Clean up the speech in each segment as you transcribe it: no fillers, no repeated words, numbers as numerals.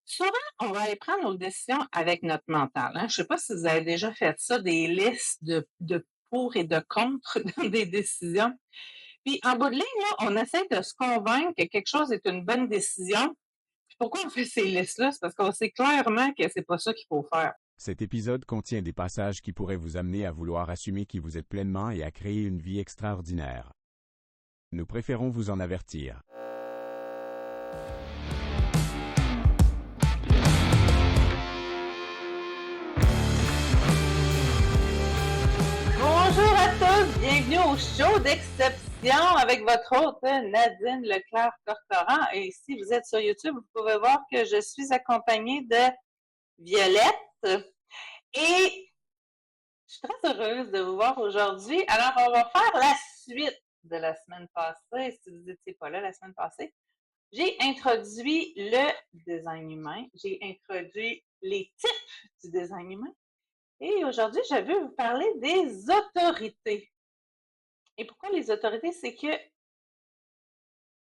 Souvent, on va aller prendre nos décisions avec notre mental, hein. Je sais pas si vous avez déjà fait ça, des listes de pour et de contre dans des décisions. Puis en bout de ligne, là, on essaie de se convaincre que quelque chose est une bonne décision. Puis pourquoi on fait ces listes-là? C'est parce qu'on sait clairement que c'est pas ça qu'il faut faire. Cet épisode contient des passages qui pourraient vous amener à vouloir assumer qui vous êtes pleinement et à créer une vie extraordinaire. Nous préférons vous en avertir. Bonjour à tous, bienvenue au show d'exception avec votre hôte Nadine Leclerc-Cortoran. Et si vous êtes sur YouTube, vous pouvez voir que je suis accompagnée de Violette. Et je suis très heureuse de vous voir aujourd'hui. Alors, on va faire la suite de la semaine passée. Si vous n'étiez pas là la semaine passée, j'ai introduit le design humain. J'ai introduit les types du design humain. Et aujourd'hui, je veux vous parler des autorités. Et pourquoi les autorités? C'est que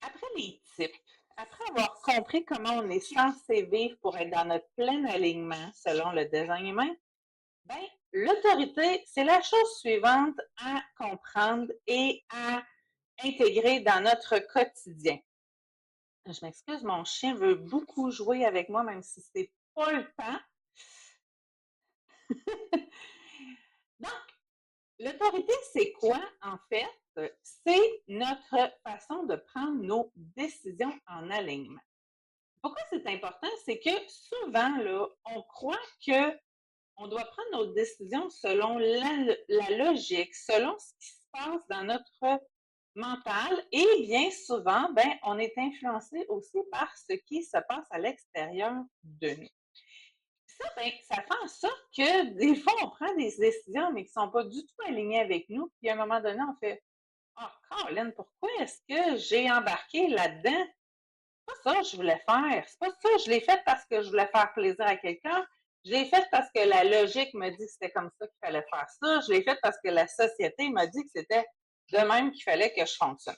après les types, après avoir compris comment on est censé vivre pour être dans notre plein alignement selon le design humain, ben, l'autorité, c'est la chose suivante à comprendre et à intégrer dans notre quotidien. Je m'excuse, mon chien veut beaucoup jouer avec moi, même si c'est pas le temps. Donc, l'autorité, c'est quoi, en fait? C'est notre façon de prendre nos décisions en alignement. Pourquoi c'est important? C'est que souvent, là, on croit que on doit prendre nos décisions selon la logique, selon ce qui se passe dans notre mental. Et bien souvent, ben, on est influencé aussi par ce qui se passe à l'extérieur de nous. Ça, ben, ça fait en sorte que des fois, on prend des décisions, mais qui ne sont pas du tout alignées avec nous. Puis à un moment donné, on fait Ah, oh, Colin, pourquoi est-ce que j'ai embarqué là-dedans? C'est pas ça que je voulais faire. C'est pas ça. Je l'ai fait parce que je voulais faire plaisir à quelqu'un. Je l'ai fait parce que la logique me dit que c'était comme ça qu'il fallait faire ça. Je l'ai fait parce que la société m'a dit que c'était de même qu'il fallait que je fonctionne.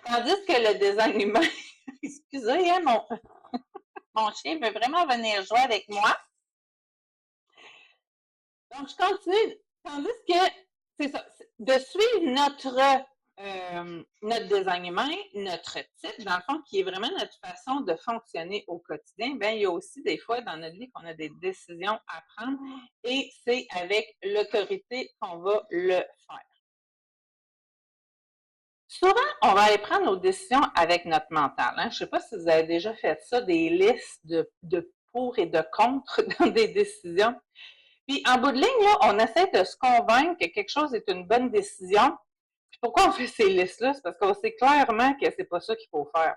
Tandis que le design humain, excusez, hein, mon chien veut vraiment venir jouer avec moi. Donc, je continue. Tandis que, c'est ça, de suivre notre design humain, notre type, dans le fond, qui est vraiment notre façon de fonctionner au quotidien, bien, il y a aussi des fois dans notre vie qu'on a des décisions à prendre et c'est avec l'autorité qu'on va le faire. Souvent, on va aller prendre nos décisions avec notre mental. Hein. Je ne sais pas si vous avez déjà fait ça, des listes de pour et de contre dans des décisions. Puis en bout de ligne, là, on essaie de se convaincre que quelque chose est une bonne décision. Puis pourquoi on fait ces listes-là? C'est parce qu'on sait clairement que c'est pas ça qu'il faut faire.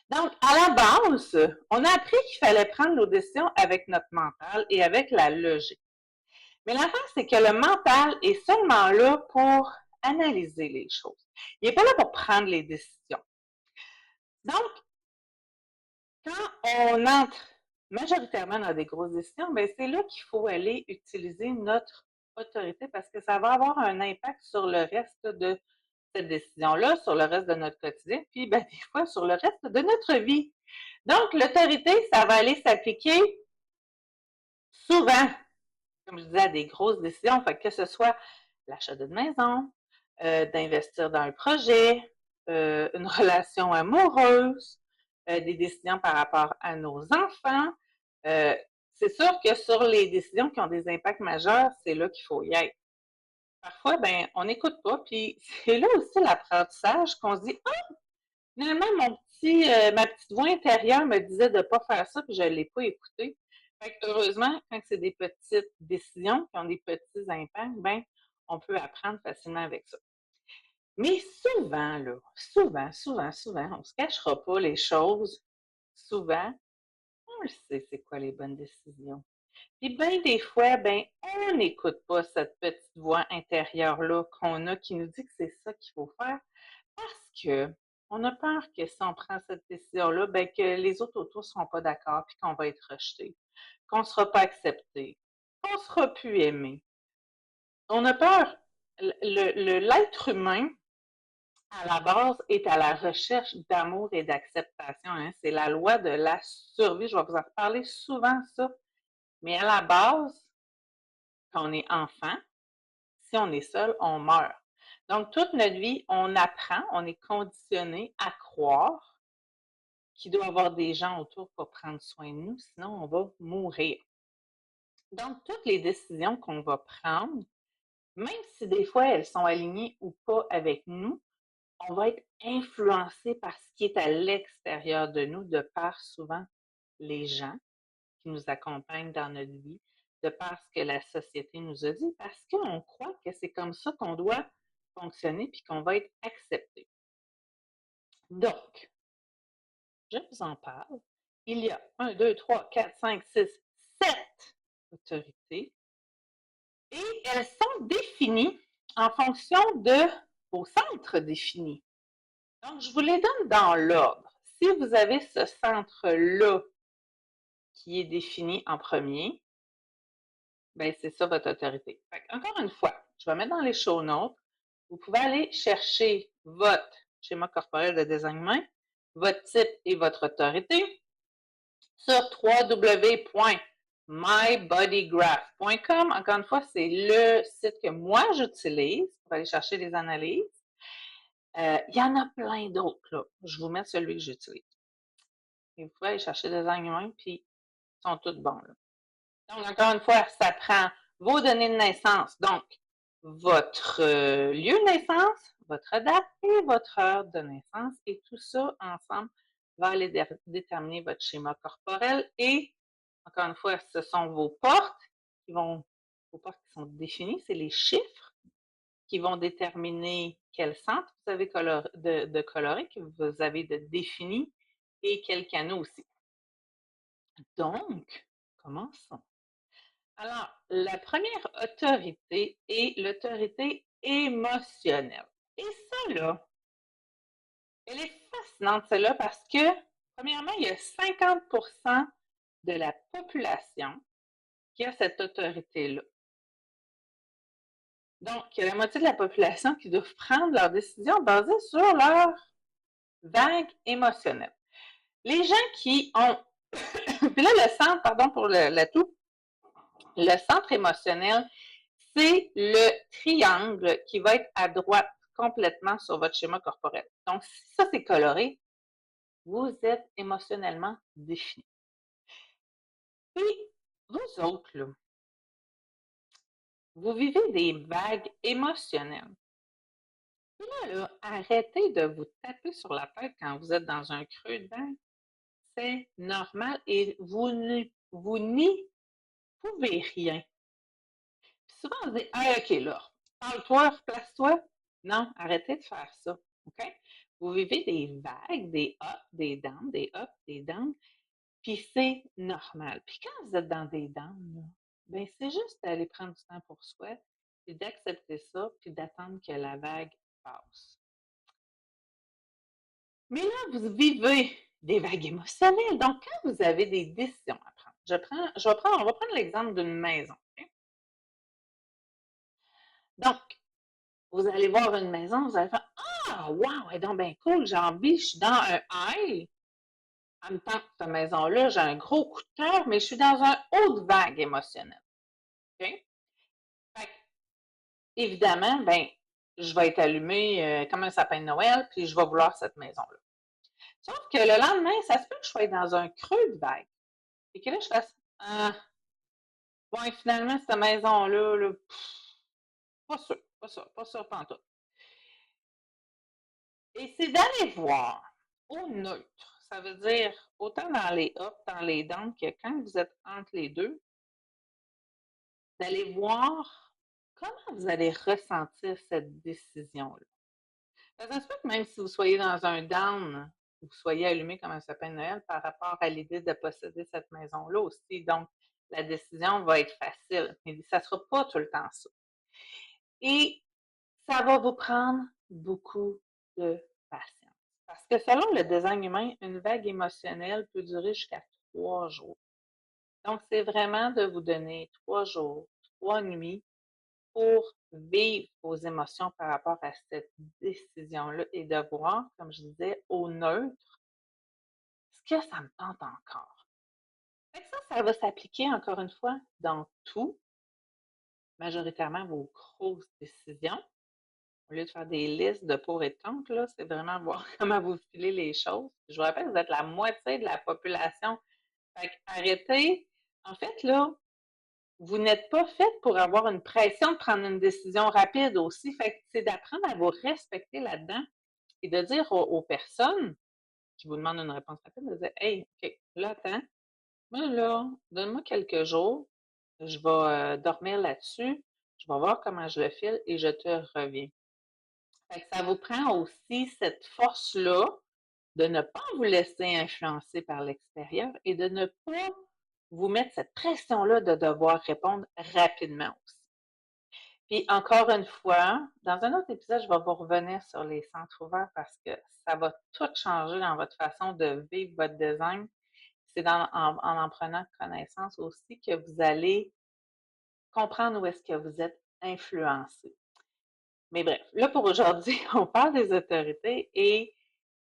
Donc, à la base, on a appris qu'il fallait prendre nos décisions avec notre mental et avec la logique. Mais l'affaire, c'est que le mental est seulement là pour analyser les choses. Il n'est pas là pour prendre les décisions. Donc, quand on entre majoritairement dans des grosses décisions, ben c'est là qu'il faut aller utiliser notre autorité parce que ça va avoir un impact sur le reste de cette décision-là, sur le reste de notre quotidien, puis ben, des fois sur le reste de notre vie. Donc, l'autorité, ça va aller s'appliquer souvent, comme je disais, à des grosses décisions, fait que ce soit l'achat d'une maison, d'investir dans un projet, une relation amoureuse, des décisions par rapport à nos enfants. Euh, c'est sûr que sur les décisions qui ont des impacts majeurs, c'est là qu'il faut y être. Parfois, ben, on n'écoute pas, puis c'est là aussi l'apprentissage qu'on se dit, ah, finalement, ma petite voix intérieure me disait de ne pas faire ça, puis je ne l'ai pas écouté. Fait que heureusement, quand c'est des petites décisions qui ont des petits impacts, ben, on peut apprendre facilement avec ça. Mais souvent, là, souvent, on ne se cachera pas les choses. Souvent, on le sait, c'est quoi les bonnes décisions. Puis bien des fois, ben, on n'écoute pas cette petite voix intérieure-là qu'on a qui nous dit que c'est ça qu'il faut faire parce que on a peur que si on prend cette décision-là, ben, que les autres autour ne seront pas d'accord puis qu'on va être rejeté, qu'on ne sera pas accepté, qu'on ne sera plus aimé. On a peur. L'être humain à la base, est à la recherche d'amour et d'acceptation. Hein. C'est la loi de la survie. Je vais vous en reparler souvent, ça. Mais à la base, quand on est enfant, si on est seul, on meurt. Donc, toute notre vie, on apprend, on est conditionné à croire qu'il doit y avoir des gens autour pour prendre soin de nous, sinon on va mourir. Donc, toutes les décisions qu'on va prendre, même si des fois elles sont alignées ou pas avec nous, on va être influencé par ce qui est à l'extérieur de nous, de par souvent les gens qui nous accompagnent dans notre vie, de par ce que la société nous a dit, parce qu'on croit que c'est comme ça qu'on doit fonctionner puis qu'on va être accepté. Donc, je vous en parle. Il y a 1, 2, 3, 4, 5, 6, 7 autorités et elles sont définies en fonction de vos centres définis. Donc, je vous les donne dans l'ordre. Si vous avez ce centre-là qui est défini en premier, ben c'est ça votre autorité. Encore une fois, je vais mettre dans les show notes. Vous pouvez aller chercher votre schéma corporel de désignement, votre type et votre autorité sur www.mybodygraph.com. Encore une fois, c'est le site que moi j'utilise pour aller chercher des analyses. Il y en a plein d'autres, là. Je vous mets celui que j'utilise. Et vous pouvez aller chercher des arguments, puis ils sont tous bons, là. Donc, encore une fois, ça prend vos données de naissance, donc votre lieu de naissance, votre date et votre heure de naissance. Et tout ça ensemble va aller déterminer votre schéma corporel. Et encore une fois, ce sont vos portes vos portes qui sont définies, c'est les chiffres qui vont déterminer quel centre vous avez de coloré, que vous avez de défini et quel canot aussi. Donc, commençons. Alors, la première autorité est l'autorité émotionnelle. Et ça, là, elle est fascinante, celle-là, parce que, premièrement, il y a 50% de la population qui a cette autorité-là. Donc, il y a la moitié de la population qui doivent prendre leurs décisions basées sur leur vague émotionnelle. Les gens qui ont... Puis là, le centre, pardon pour l'atout, le centre émotionnel, c'est le triangle qui va être à droite complètement sur votre schéma corporel. Donc, si ça c'est coloré, vous êtes émotionnellement défini. Puis, vous autres, là, vous vivez des vagues émotionnelles. Puis là, arrêtez de vous taper sur la tête quand vous êtes dans un creux de vague. C'est normal et vous n'y pouvez rien. Puis souvent, on se dit, ah, OK, là, parle-toi, replace-toi. Non, arrêtez de faire ça. OK? Vous vivez des vagues, des ups, des downs, des ups, des downs, puis c'est normal. Puis quand vous êtes dans des downs, ben c'est juste d'aller prendre du temps pour soi, puis d'accepter ça, puis d'attendre que la vague passe. Mais là, vous vivez des vagues émotionnelles. Donc, quand vous avez des décisions à prendre, on va prendre l'exemple d'une maison. Okay? Donc, vous allez voir une maison, vous allez faire ah, wow, elle est donc bien cool, j'ai envie, je suis dans un high. En même temps, cette maison-là, j'ai un gros coup de cœur, mais je suis dans un haut de vague émotionnelle. Okay? Fait que, évidemment, ben, je vais être allumée comme un sapin de Noël, puis je vais vouloir cette maison-là. Sauf que le lendemain, ça se peut que je sois dans un creux de vague. Et que là, je fasse ah, ouais, finalement, cette maison-là, là, pas sûr, pas sûr pantoute. Et c'est d'aller voir au neutre. Ça veut dire autant dans les ups, dans les downs, que quand vous êtes entre les deux, d'aller voir comment vous allez ressentir cette décision-là. Ça se peut que même si vous soyez dans un down, vous soyez allumé comme un sapin de Noël par rapport à l'idée de posséder cette maison-là aussi. Donc, la décision va être facile, mais ça ne sera pas tout le temps ça. Et ça va vous prendre beaucoup de patience. Parce que selon le design humain, une vague émotionnelle peut durer jusqu'à 3 jours. Donc, c'est vraiment de vous donner 3 jours, 3 nuits pour vivre vos émotions par rapport à cette décision-là et de voir, comme je disais, au neutre, ce que ça me tente encore. Fait que ça va s'appliquer encore une fois dans tout, majoritairement vos grosses décisions. Au lieu de faire des listes de pour et de contre, là, c'est vraiment voir comment vous filez les choses. Je vous rappelle, vous êtes la moitié de la population. Fait que arrêtez. En fait, là, vous n'êtes pas fait pour avoir une pression de prendre une décision rapide aussi. Fait que c'est d'apprendre à vous respecter là-dedans et de dire aux personnes qui vous demandent une réponse rapide, de dire Hey, OK, là, attends, moi, là, donne-moi quelques jours, je vais dormir là-dessus, je vais voir comment je le file et je te reviens. Fait que ça vous prend aussi cette force-là de ne pas vous laisser influencer par l'extérieur et de ne pas vous mettre cette pression-là de devoir répondre rapidement aussi. Puis encore une fois, dans un autre épisode, je vais vous revenir sur les centres ouverts parce que ça va tout changer dans votre façon de vivre votre design. C'est en prenant connaissance aussi que vous allez comprendre où est-ce que vous êtes influencé. Mais bref, là pour aujourd'hui, on parle des autorités et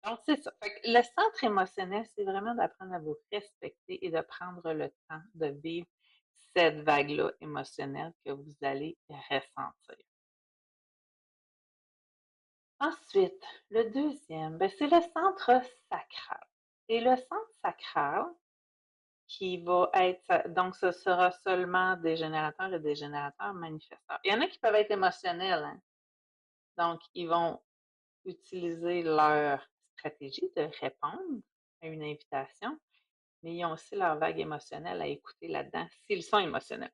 donc c'est ça. Fait que le centre émotionnel, c'est vraiment d'apprendre à vous respecter et de prendre le temps de vivre cette vague-là émotionnelle que vous allez ressentir. Ensuite, le deuxième, ben, c'est le centre sacral. Et le centre sacral, qui va être, donc ce sera seulement des générateurs et des générateurs manifesteurs. Il y en a qui peuvent être émotionnels, hein? Donc ils vont utiliser leur stratégie de répondre à une invitation, mais ils ont aussi leur vague émotionnelle à écouter là-dedans s'ils sont émotionnels.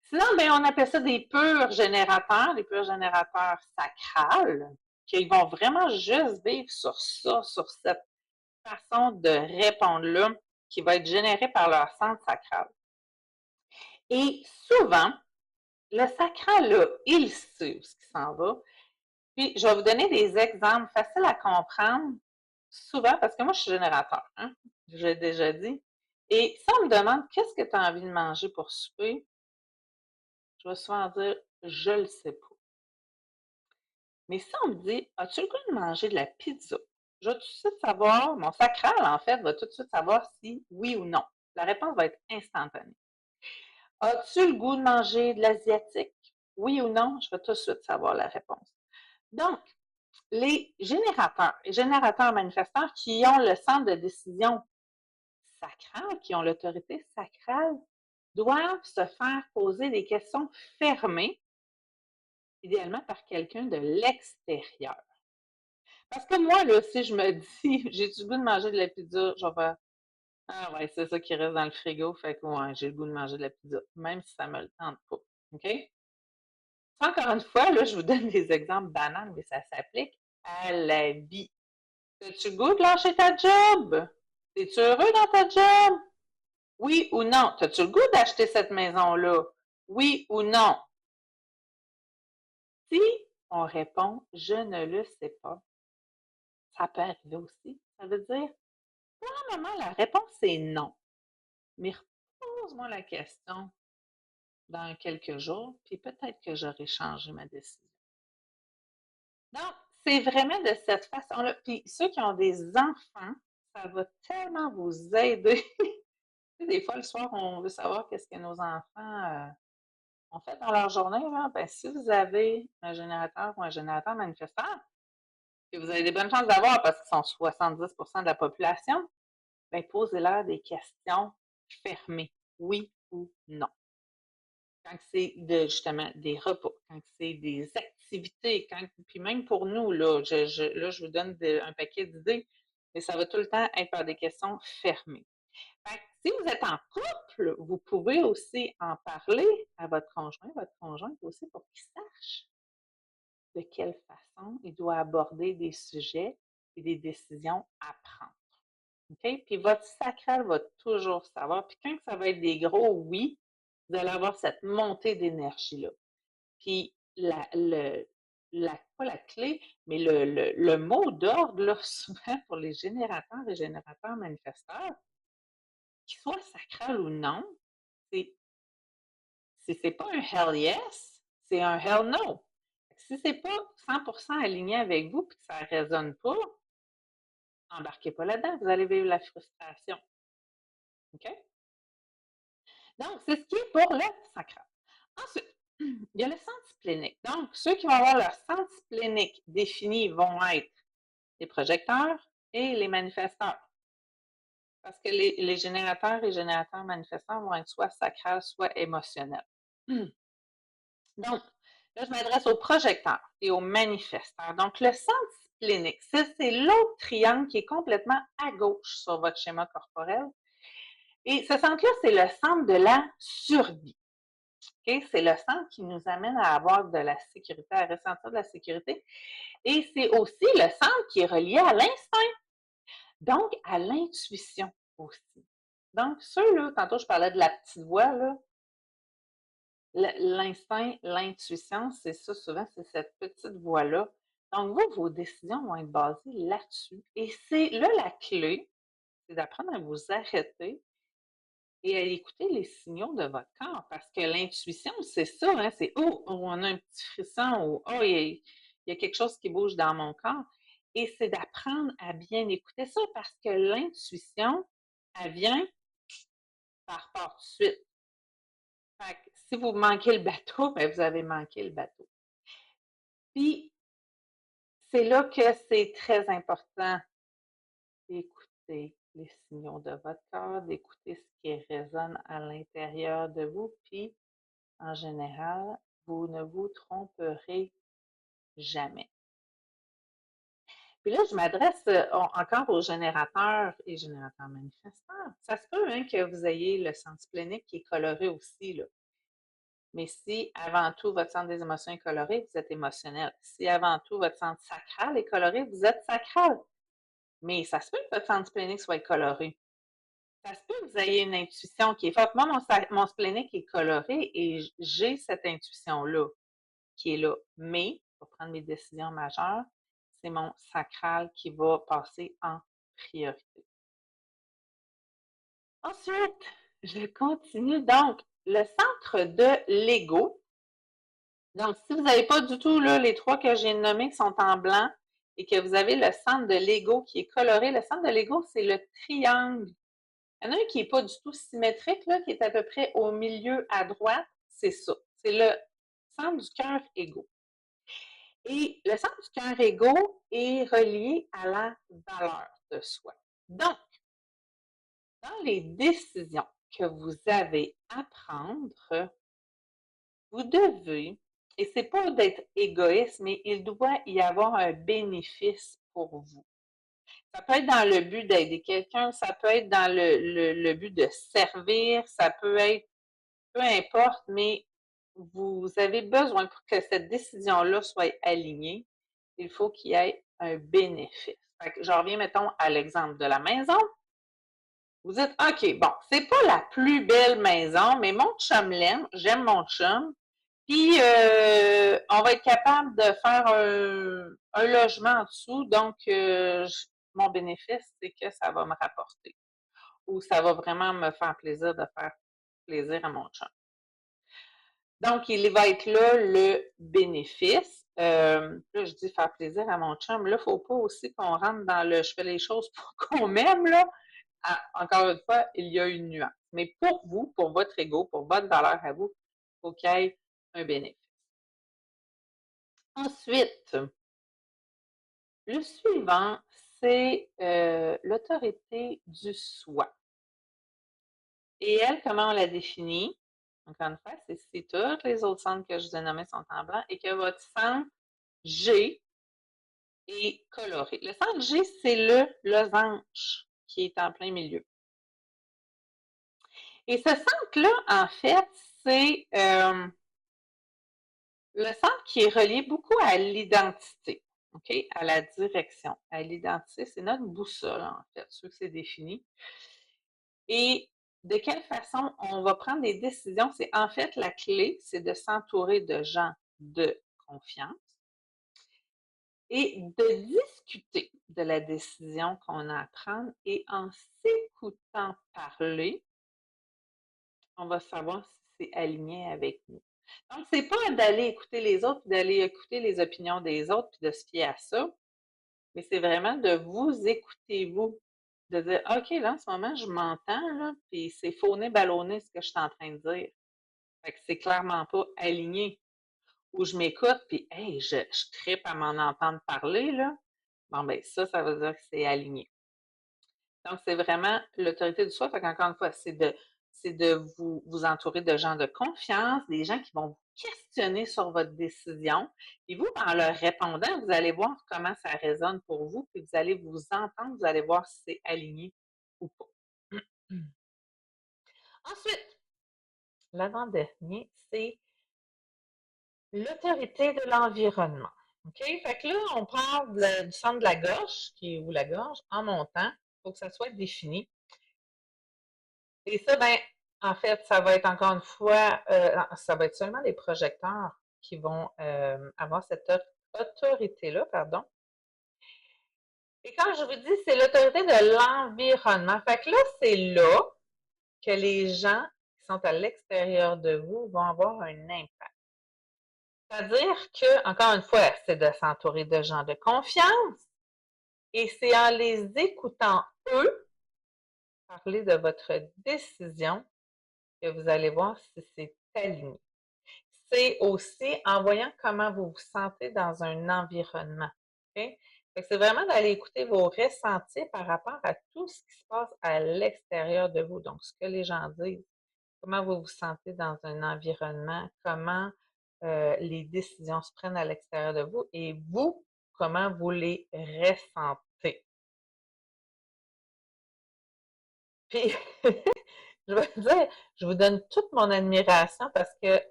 Sinon, ben, on appelle ça des purs générateurs sacrales, qui vont vraiment juste vivre sur ça, sur cette façon de répondre-là, qui va être générée par leur centre sacral. Et souvent, le sacral, là, il sait où ce qui s'en va. Puis, je vais vous donner des exemples faciles à comprendre, souvent, parce que moi, je suis générateur, hein, j'ai déjà dit. Et si on me demande qu'est-ce que tu as envie de manger pour souper, je vais souvent dire je le sais pas. Mais si on me dit as-tu le goût de manger de la pizza? Je vais tout de suite savoir, mon sacral, en fait, va tout de suite savoir si oui ou non. La réponse va être instantanée. As-tu le goût de manger de l'asiatique? Oui ou non? Je vais tout de suite savoir la réponse. Donc, les générateurs manifesteurs qui ont le centre de décision sacral, qui ont l'autorité sacrale, doivent se faire poser des questions fermées, idéalement par quelqu'un de l'extérieur. Parce que moi, là, si je me dis, j'ai du goût de manger de la pizza, je vais faire, ah ouais, c'est ça qui reste dans le frigo, fait que ouais, j'ai le goût de manger de la pizza, même si ça me le tente pas. OK? Encore une fois, là, je vous donne des exemples banals, mais ça s'applique à la vie. As-tu le goût de lâcher ta job? Es-tu heureux dans ta job? Oui ou non? As-tu le goût d'acheter cette maison-là? Oui ou non? Si on répond je ne le sais pas, ça peut arriver aussi. Ça veut dire, pour le moment, la réponse est non. Mais repose-moi la question dans quelques jours, puis peut-être que j'aurai changé ma décision. Donc, c'est vraiment de cette façon-là. Puis ceux qui ont des enfants, ça va tellement vous aider. Des fois, le soir, on veut savoir qu'est-ce que nos enfants ont fait dans leur journée. Là. Ben, si vous avez un générateur ou un générateur manifesteur, que vous avez des bonnes chances d'avoir parce qu'ils sont 70% de la population, ben, posez-leur des questions fermées, oui ou non. Quand c'est justement des repas, quand c'est des activités, puis même pour nous, là, je vous donne un paquet d'idées, mais ça va tout le temps être par des questions fermées. Fait que si vous êtes en couple, vous pouvez aussi en parler à votre conjointe aussi, pour qu'il sache de quelle façon il doit aborder des sujets et des décisions à prendre. OK? Puis votre sacral va toujours savoir. Puis quand ça va être des gros oui, vous allez avoir cette montée d'énergie-là. Puis pas la clé, mais le mot d'ordre, là, souvent pour les générateurs et générateurs manifesteurs, qu'ils soient sacral ou non, c'est c'est pas un hell yes, c'est un hell no. Si c'est pas 100% aligné avec vous et que ça ne résonne pas, embarquez pas là-dedans, vous allez vivre la frustration. OK? Donc, c'est ce qui est pour le sacral. Ensuite, il y a le sens splénique. Donc, ceux qui vont avoir leur sens splénique défini vont être les projecteurs et les manifesteurs. Parce que les générateurs et générateurs manifestants vont être soit sacrales, soit émotionnels. Donc, là, je m'adresse aux projecteurs et aux manifesteurs. Donc, le centre splénique, c'est l'autre triangle qui est complètement à gauche sur votre schéma corporel. Et ce centre-là, c'est le centre de la survie. Okay? C'est le centre qui nous amène à avoir de la sécurité, à ressentir de la sécurité. Et c'est aussi le centre qui est relié à l'instinct, donc à l'intuition aussi. Donc, ceux-là, tantôt je parlais de la petite voix, là, l'instinct, l'intuition, c'est ça souvent, c'est cette petite voix-là. Donc, vous, vos décisions vont être basées là-dessus. Et c'est là la clé, c'est d'apprendre à vous arrêter et à écouter les signaux de votre corps. Parce que l'intuition, c'est ça, hein, c'est oh, on a un petit frisson ou oh, il y a quelque chose qui bouge dans mon corps. Et c'est d'apprendre à bien écouter ça parce que l'intuition, elle vient par part de suite. Fait que si vous manquez le bateau, bien, vous avez manqué le bateau. Puis, c'est là que c'est très important d'écouter les signaux de votre corps, d'écouter ce qui résonne à l'intérieur de vous. Puis, en général, vous ne vous tromperez jamais. Puis là, je m'adresse encore aux générateurs et générateurs manifestants. Ça se peut hein, que vous ayez le sens splénique qui est coloré aussi, là. Mais si avant tout votre centre des émotions est coloré, vous êtes émotionnel. Si avant tout votre centre sacral est coloré, vous êtes sacral. Mais ça se peut que votre centre splénique soit coloré. Ça se peut que vous ayez une intuition qui est forte. Moi, mon splénique est coloré et j'ai cette intuition-là qui est là. Mais, pour prendre mes décisions majeures, c'est mon sacral qui va passer en priorité. Ensuite, je continue. Donc, le centre de l'ego. Donc, si vous n'avez pas du tout là, les trois que j'ai nommés qui sont en blanc et que vous avez le centre de l'ego qui est coloré, le centre de l'ego, c'est le triangle. Il y en a un qui n'est pas du tout symétrique, là, qui est à peu près au milieu à droite. C'est ça. C'est le centre du cœur égo. Et le centre du cœur égo est relié à la valeur de soi. Donc, dans les décisions que vous avez à prendre, vous devez, et c'est pas d'être égoïste, mais il doit y avoir un bénéfice pour vous. Ça peut être dans le but d'aider quelqu'un, ça peut être dans le but de servir, ça peut être, peu importe, mais vous avez besoin pour que cette décision-là soit alignée, il faut qu'il y ait un bénéfice. Fait que je reviens, mettons, à l'exemple de la maison. Vous dites, OK, bon, c'est pas la plus belle maison, mais mon chum l'aime, j'aime mon chum, puis on va être capable de faire un logement en dessous, donc mon bénéfice, c'est que ça va me rapporter ou ça va vraiment me faire plaisir de faire plaisir à mon chum. Donc, il va être là le bénéfice. Là, je dis faire plaisir à mon chum. Là, il ne faut pas aussi qu'on rentre dans le je fais les choses pour qu'on m'aime, là. Ah, encore une fois, il y a une nuance. Mais pour vous, pour votre ego, pour votre valeur à vous, il faut qu'il y ait un bénéfice. Ensuite, le suivant, c'est l'autorité du soi. Et elle, comment on la définit? Encore une fois, c'est si tous les autres centres que je vous ai nommés sont en blanc et que votre centre G est coloré. Le centre G, c'est le losange qui est en plein milieu. Et ce centre-là, en fait, c'est le centre qui est relié beaucoup à l'identité, OK? À la direction. À l'identité, c'est notre boussole, en fait, ceux que c'est défini. Et de quelle façon on va prendre des décisions, c'est en fait la clé, c'est de s'entourer de gens de confiance et de discuter de la décision qu'on a à prendre et en s'écoutant parler, on va savoir si c'est aligné avec nous. Donc, c'est pas d'aller écouter les autres, d'aller écouter les opinions des autres, puis de se fier à ça, mais c'est vraiment de vous écouter, vous. De dire, OK, là, en ce moment, je m'entends, là, puis c'est fauné, ballonné ce que je suis en train de dire. Fait que c'est clairement pas aligné. Ou je m'écoute, puis, hey, je trippe à m'en entendre parler, là. Bon, ben, ça veut dire que c'est aligné. Donc, c'est vraiment l'autorité du soi. Fait qu'encore une fois, c'est de vous entourer de gens de confiance, des gens qui vont vous questionner sur votre décision. Et vous, en leur répondant, vous allez voir comment ça résonne pour vous, puis vous allez vous entendre, vous allez voir si c'est aligné ou pas. Ensuite, l'avant-dernier, c'est l'autorité de l'environnement. OK? Fait que là, on parle du centre de la gorge, ou la gorge, en montant. Il faut que ça soit défini. Et ça, ben, en fait, ça va être encore une fois, ça va être seulement les projecteurs qui vont avoir cette autorité-là, pardon. Et quand je vous dis, c'est l'autorité de l'environnement. Fait que là, c'est là que les gens qui sont à l'extérieur de vous vont avoir un impact. C'est-à-dire que, encore une fois, c'est de s'entourer de gens de confiance et c'est en les écoutant, eux, parler de votre décision que vous allez voir si c'est aligné. C'est aussi en voyant comment vous vous sentez dans un environnement. Okay? C'est vraiment d'aller écouter vos ressentis par rapport à tout ce qui se passe à l'extérieur de vous. Donc, ce que les gens disent, comment vous vous sentez dans un environnement, comment les décisions se prennent à l'extérieur de vous et vous, comment vous les ressentez. Puis, je vais vous dire, je vous donne toute mon admiration parce que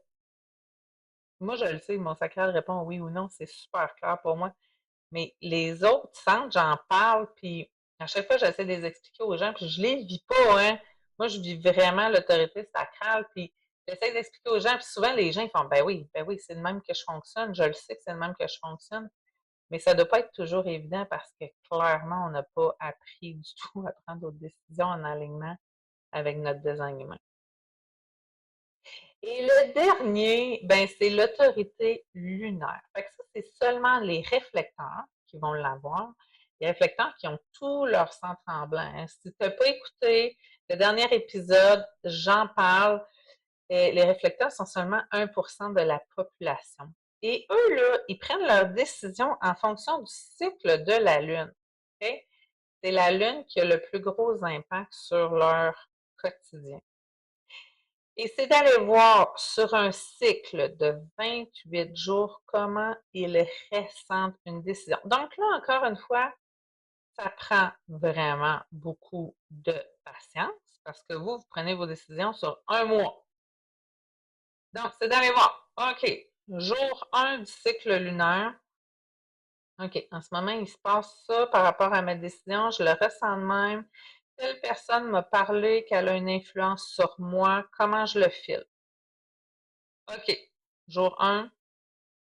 moi, je le sais, mon sacral répond oui ou non, c'est super clair pour moi. Mais les autres centres, j'en parle, puis à chaque fois, j'essaie de les expliquer aux gens, puis je les vis pas, hein. Moi, je vis vraiment l'autorité sacrale, puis j'essaie d'expliquer aux gens, puis souvent, les gens, ils font, ben oui, c'est le même que je fonctionne, je le sais que c'est le même que je fonctionne, mais ça doit pas être toujours évident parce que clairement, on n'a pas appris du tout à prendre nos décisions en alignement avec notre design humain. Et le dernier, ben, c'est l'autorité lunaire. Fait que ça, c'est seulement les réflecteurs qui vont l'avoir. Les réflecteurs qui ont tout leur centre en blanc. Hein. Si tu n'as pas écouté le dernier épisode, j'en parle. Les réflecteurs sont seulement 1% de la population. Et eux, là, ils prennent leurs décisions en fonction du cycle de la Lune. Okay? C'est la Lune qui a le plus gros impact sur leur quotidien. Et c'est d'aller voir sur un cycle de 28 jours comment ils ressentent une décision. Donc là, encore une fois, ça prend vraiment beaucoup de patience parce que vous prenez vos décisions sur un mois. Donc, c'est d'aller voir, OK, jour 1 du cycle lunaire. OK, en ce moment, il se passe ça par rapport à ma décision, je le ressens de même. Telle personne m'a parlé qu'elle a une influence sur moi, comment je le file? OK, jour 1,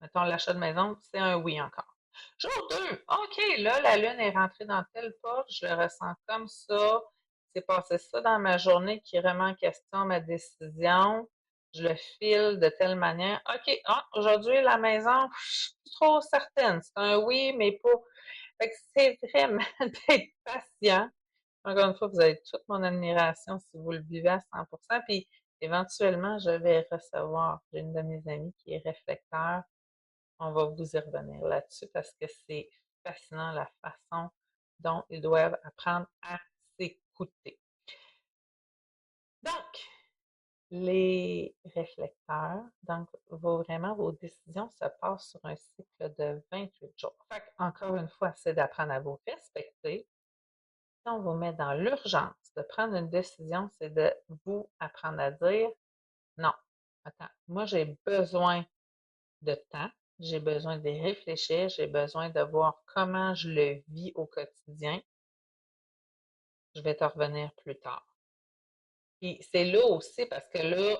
mettons l'achat de maison, c'est un oui encore. Jour 2, OK, là, la lune est rentrée dans telle porte, je le ressens comme ça. C'est passé ça dans ma journée qui remet en question ma décision. Je le file de telle manière. OK, aujourd'hui, la maison, je suis plus trop certaine. C'est un oui, mais pas. Fait que c'est vraiment d'être patient. Encore une fois, vous avez toute mon admiration si vous le vivez à 100%. Puis éventuellement, je vais recevoir une de mes amies qui est réflecteur. On va vous y revenir là-dessus parce que c'est fascinant la façon dont ils doivent apprendre à s'écouter. Donc, les réflecteurs, donc vraiment vos décisions se passent sur un cycle de 28 jours. Fait encore une fois, c'est d'apprendre à vous respecter. Si on vous met dans l'urgence de prendre une décision, c'est de vous apprendre à dire non. Attends, moi j'ai besoin de temps, j'ai besoin de réfléchir, j'ai besoin de voir comment je le vis au quotidien. Je vais te revenir plus tard. Puis c'est là aussi parce que là,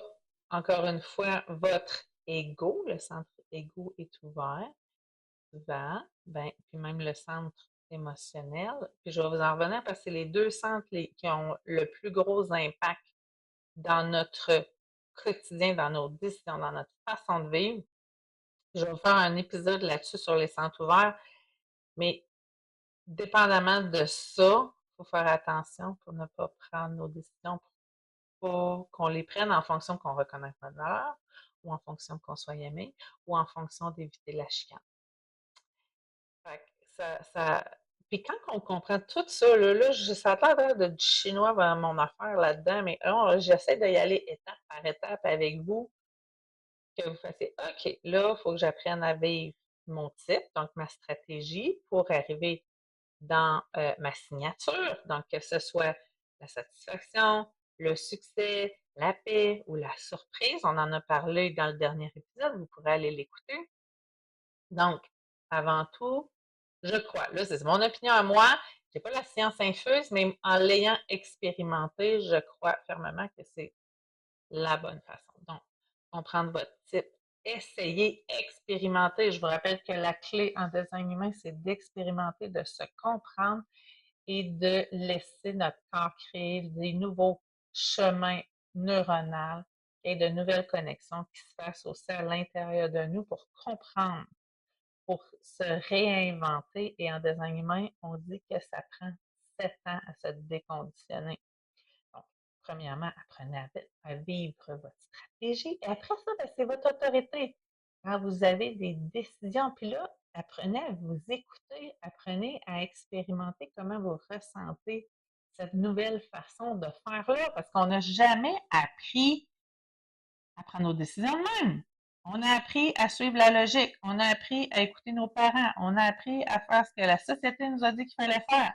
encore une fois, votre ego, le centre ego est ouvert, puis même le centre émotionnel. Puis je vais vous en revenir parce que c'est les deux centres qui ont le plus gros impact dans notre quotidien, dans nos décisions, dans notre façon de vivre. Je vais faire un épisode là-dessus sur les centres ouverts, mais dépendamment de ça, il faut faire attention pour ne pas prendre nos décisions, pour pas qu'on les prenne en fonction qu'on reconnaisse notre valeur, ou en fonction qu'on soit aimé, ou en fonction d'éviter la chicane. Fait que Puis quand on comprend tout ça, ça a l'air de du chinois vers mon affaire là-dedans, mais là, j'essaie d'y aller étape par étape avec vous, que vous fassiez, OK, là, il faut que j'apprenne à vivre mon type, donc ma stratégie pour arriver dans ma signature, donc que ce soit la satisfaction, le succès, la paix ou la surprise. On en a parlé dans le dernier épisode, vous pourrez aller l'écouter. Donc, avant tout, je crois, là, c'est mon opinion à moi, je n'ai pas la science infuse, mais en l'ayant expérimenté, je crois fermement que c'est la bonne façon. Donc, comprendre votre type, essayer, expérimenter. Je vous rappelle que la clé en design humain, c'est d'expérimenter, de se comprendre et de laisser notre corps créer des nouveaux chemins neuronaux et de nouvelles connexions qui se fassent aussi à l'intérieur de nous pour comprendre, pour se réinventer. Et en design humain, on dit que ça prend 7 ans à se déconditionner. Donc, premièrement, apprenez à vivre votre stratégie. Et après ça, c'est votre autorité. Quand vous avez des décisions, puis là, apprenez à vous écouter, apprenez à expérimenter comment vous ressentez cette nouvelle façon de faire là, parce qu'on n'a jamais appris à prendre nos décisions de même. On a appris à suivre la logique, on a appris à écouter nos parents, on a appris à faire ce que la société nous a dit qu'il fallait faire.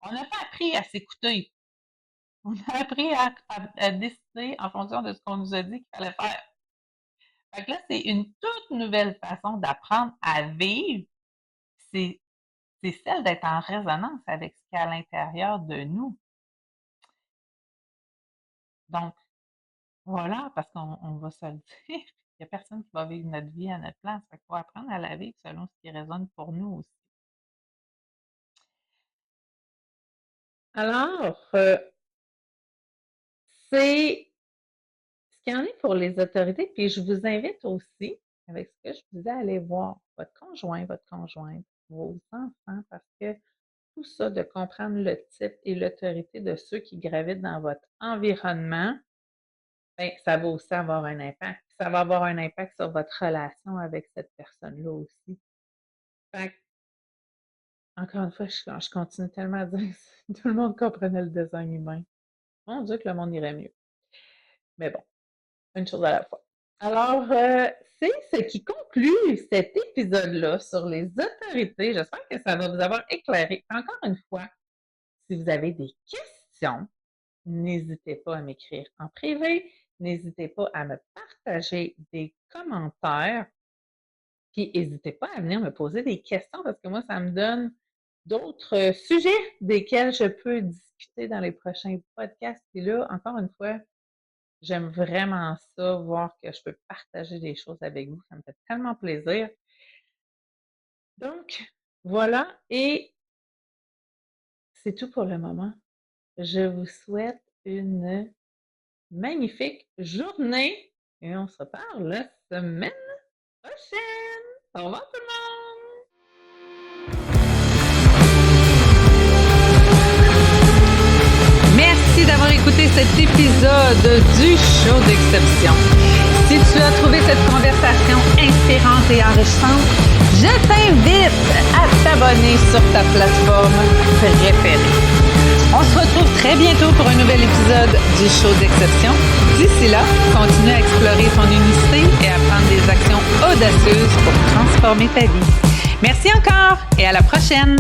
On n'a pas appris à s'écouter. On a appris à décider en fonction de ce qu'on nous a dit qu'il fallait faire. Fait que là, c'est une toute nouvelle façon d'apprendre à vivre. C'est celle d'être en résonance avec ce qu'il y a à l'intérieur de nous. Donc, voilà, parce qu'on va se le dire, il n'y a personne qui va vivre notre vie à notre place. Fait qu'il faut apprendre à la vivre selon ce qui résonne pour nous aussi. Alors, c'est ce qu'il y en est pour les autorités. Puis je vous invite aussi, avec ce que je vous disais, à aller voir votre conjoint, votre conjointe, vos enfants, parce que tout ça, de comprendre le type et l'autorité de ceux qui gravitent dans votre environnement, bien, ça va aussi avoir un impact. Ça va avoir un impact sur votre relation avec cette personne-là aussi. Fait que, encore une fois, je continue tellement à dire que tout le monde comprenait le design humain. Mon Dieu que le monde irait mieux. Mais bon, une chose à la fois. Alors, c'est ce qui conclut cet épisode-là sur les autorités. J'espère que ça va vous avoir éclairé. Encore une fois, si vous avez des questions, n'hésitez pas à m'écrire en privé. N'hésitez pas à me partager des commentaires. Puis, n'hésitez pas à venir me poser des questions parce que moi, ça me donne d'autres sujets desquels je peux discuter dans les prochains podcasts. Et là, encore une fois, j'aime vraiment ça, voir que je peux partager des choses avec vous. Ça me fait tellement plaisir. Donc, voilà. Et c'est tout pour le moment. Je vous souhaite une magnifique journée et on se reparle la semaine prochaine. Au revoir tout le monde! Merci d'avoir écouté cet épisode du show d'exception. Si tu as trouvé cette conversation inspirante et enrichissante, je t'invite à t'abonner sur ta plateforme préférée. On se retrouve très bientôt pour un nouvel épisode du show d'exception. D'ici là, continue à explorer ton unicité et à prendre des actions audacieuses pour transformer ta vie. Merci encore et à la prochaine!